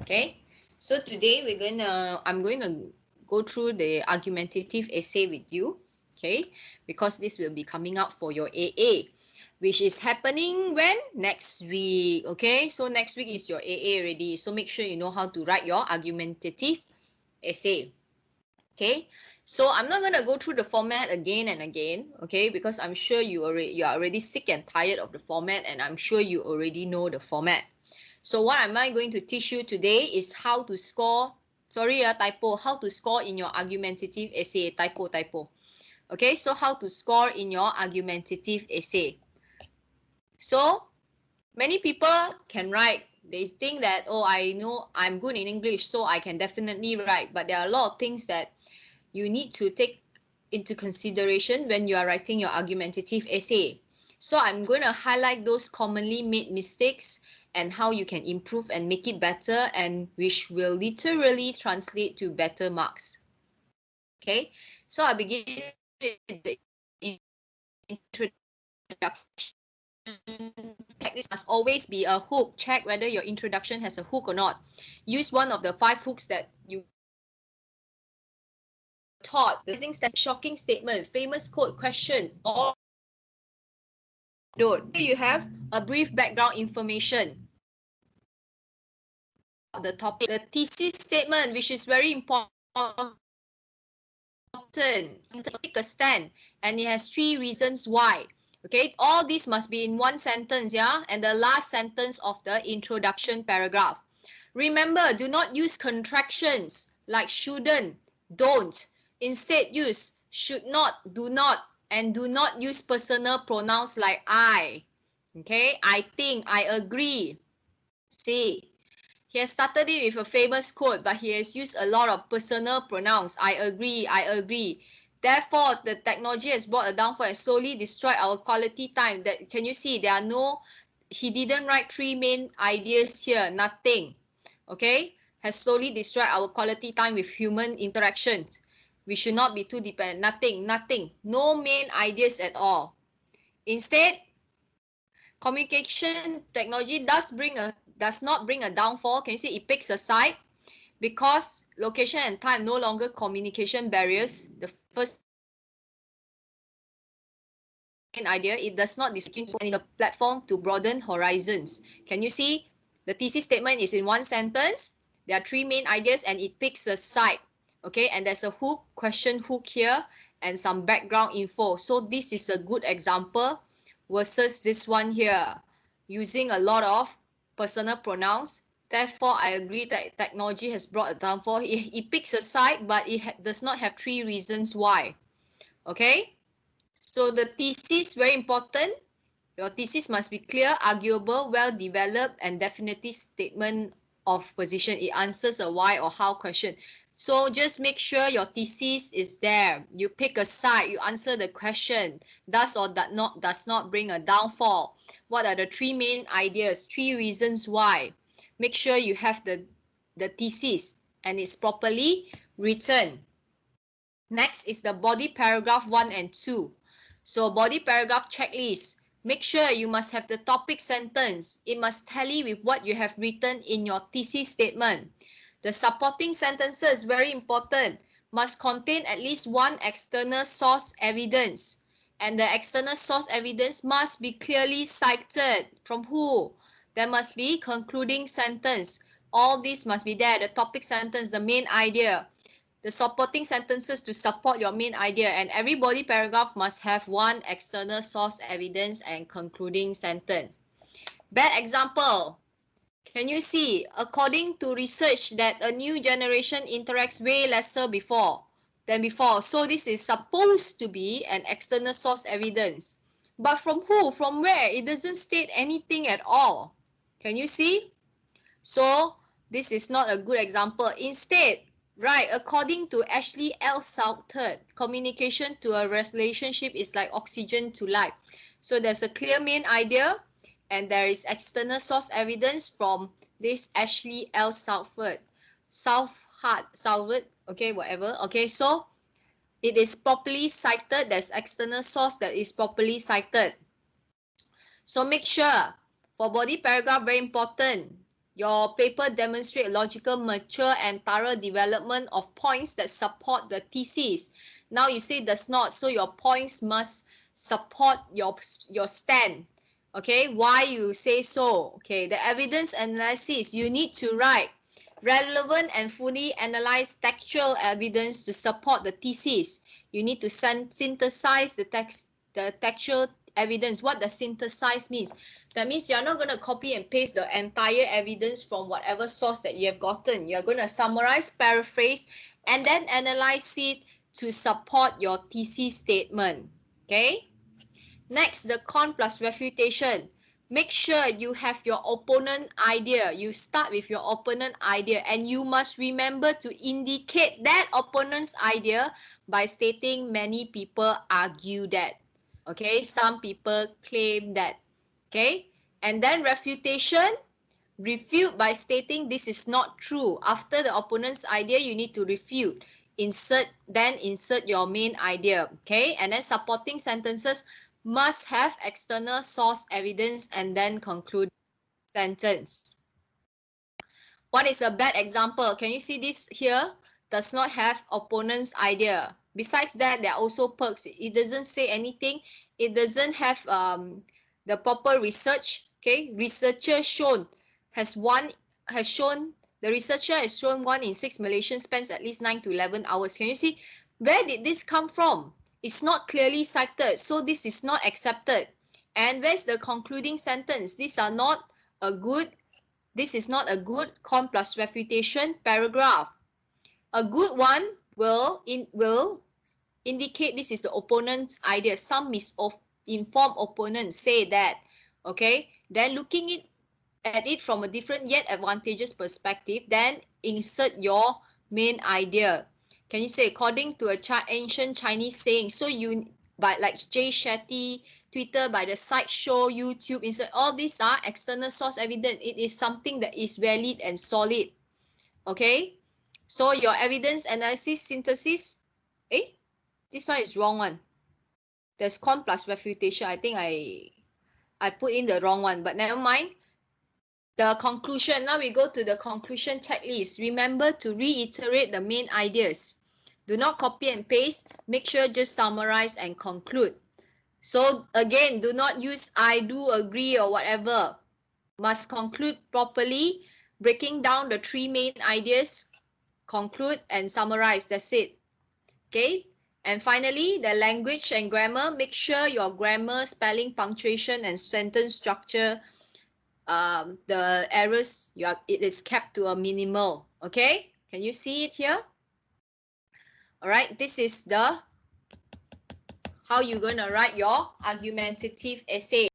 Okay, so today I'm going to go through the argumentative essay with you. Okay, because this will be coming up for your AA, which is happening when next week. Okay, so next week is your AA already. So make sure you know how to write your argumentative essay. Okay, so I'm not going to go through the format again and again. Okay, because I'm sure you are already sick and tired of the format, and I'm sure you already know the format. So what am I going to teach you today is how to score, typo, how to score in your argumentative essay, typo. Okay, so how to score in your argumentative essay. So many people can write, they think that, oh, I know I'm good in English, so I can definitely write. But there are a lot of things that you need to take into consideration when you are writing your argumentative essay. So I'm going to highlight those commonly made mistakes and how you can improve and make it better, and which will literally translate to better marks. Okay, so I begin with the introduction. Checklist must always be a hook. Check whether your introduction has a hook or not. Use one of the 5 hooks that you taught. The shocking statement, famous quote, question, or here you have a brief background information. The topic, the thesis statement, which is very important. Take a stand, and it has 3 reasons why. Okay, all this must be in one sentence, yeah, and the last sentence of the introduction paragraph. Remember, do not use contractions like shouldn't, don't. Instead, use should not, do not, and do not use personal pronouns like I. Okay, I think, I agree. See, he has started it with a famous quote, but he has used a lot of personal pronouns. I agree, I agree. Therefore, the technology has brought a downfall and slowly destroyed our quality time. That, can you see, there are no, he didn't write 3 main ideas here, nothing. Okay, has slowly destroyed our quality time with human interactions. We should not be too dependent. Nothing. No main ideas at all. Instead, communication technology does not bring a downfall. Can you see it picks a side? Because location and time no longer communication barriers. The first idea, it does not distinguish and is a platform to broaden horizons. Can you see? The thesis statement is in one sentence. There are 3 main ideas and it picks a side. Okay, and there's a hook, question hook here, and some background info. So this is a good example versus this one here, using a lot of personal pronouns. Therefore, I agree that technology has brought a downfall. It picks a side, but it does not have 3 reasons why. Okay, so the thesis, very important. Your thesis must be clear, arguable, well-developed, and definitive statement of position. It answers a why or how question. So just make sure your thesis is there. You pick a side, you answer the question. Does or does not bring a downfall. What are the 3 main ideas? 3 reasons why. Make sure you have the thesis and it's properly written. Next is the body paragraph 1 and 2. So body paragraph checklist. Make sure you must have the topic sentence. It must tally with what you have written in your thesis statement. The supporting sentences, very important, must contain at least one external source evidence. And the external source evidence must be clearly cited. From who? There must be concluding sentence. All this must be there. The topic sentence, the main idea. The supporting sentences to support your main idea, and every body paragraph must have one external source evidence and concluding sentence. Bad example. Can you see? According to research that a new generation interacts way lesser than before. So this is supposed to be an external source evidence. But from who? From where? It doesn't state anything at all. Can you see? So this is not a good example. Instead, right, according to Ashley L. Southard, communication to a relationship is like oxygen to life. So there's a clear main idea, and there is external source evidence from this Ashley L. Southard, okay, whatever. Okay, so it is properly cited. There's external source that is properly cited. So make sure, for body paragraph, very important, your paper demonstrate logical, mature, and thorough development of points that support the thesis. Now you say does not, so your points must support your stand. Okay, why you say so? Okay, the evidence analysis, you need to write relevant and fully analyze textual evidence to support the thesis. You need to synthesize the textual evidence. What does synthesize means? That means you're not going to copy and paste the entire evidence from whatever source that you have gotten. You're going to summarize, paraphrase, and then analyze it to support your thesis statement. Okay? Next, the con plus refutation. Make sure you have your opponent idea. You start with your opponent idea, and you must remember to indicate that opponent's idea by stating many people argue that. Okay, some people claim that. Okay, and then refutation. Refute by stating this is not true. After the opponent's idea, you need to refute. Then insert your main idea. Okay, and then supporting sentences must have external source evidence and then conclude sentence. What is a bad example? Can you see this here? Does not have opponent's idea. Besides that, there are also perks. It doesn't say anything. It doesn't have the proper research. Okay, researcher shown the researcher has shown 1 in 6 Malaysians spends at least 9 to 11 hours. Can you see where did this come from? It's not clearly cited, so this is not accepted. And where's the concluding sentence? This is not a good con plus refutation paragraph. A good one will indicate this is the opponent's idea. Some misinformed opponents say that. Okay, then looking at it from a different yet advantageous perspective, then insert your main idea. Can you say according to a ancient Chinese saying? So by like Jay Shetty, Twitter, by the Sideshow, YouTube, insert all these are external source evidence. It is something that is valid and solid. Okay, so your evidence analysis synthesis. This one is wrong one. There's con plus refutation. I think I put in the wrong one, but never mind. The conclusion. Now we go to the conclusion checklist. Remember to reiterate the main ideas. Do not copy and paste. Make sure just summarize and conclude. So again, do not use I do, agree, or whatever. Must conclude properly, breaking down the 3 main ideas, conclude and summarize. That's it. Okay. And finally, the language and grammar. Make sure your grammar, spelling, punctuation, and sentence structure, the errors, it is kept to a minimal. Okay, can you see it here? All right, this is how you're going to write your argumentative essay.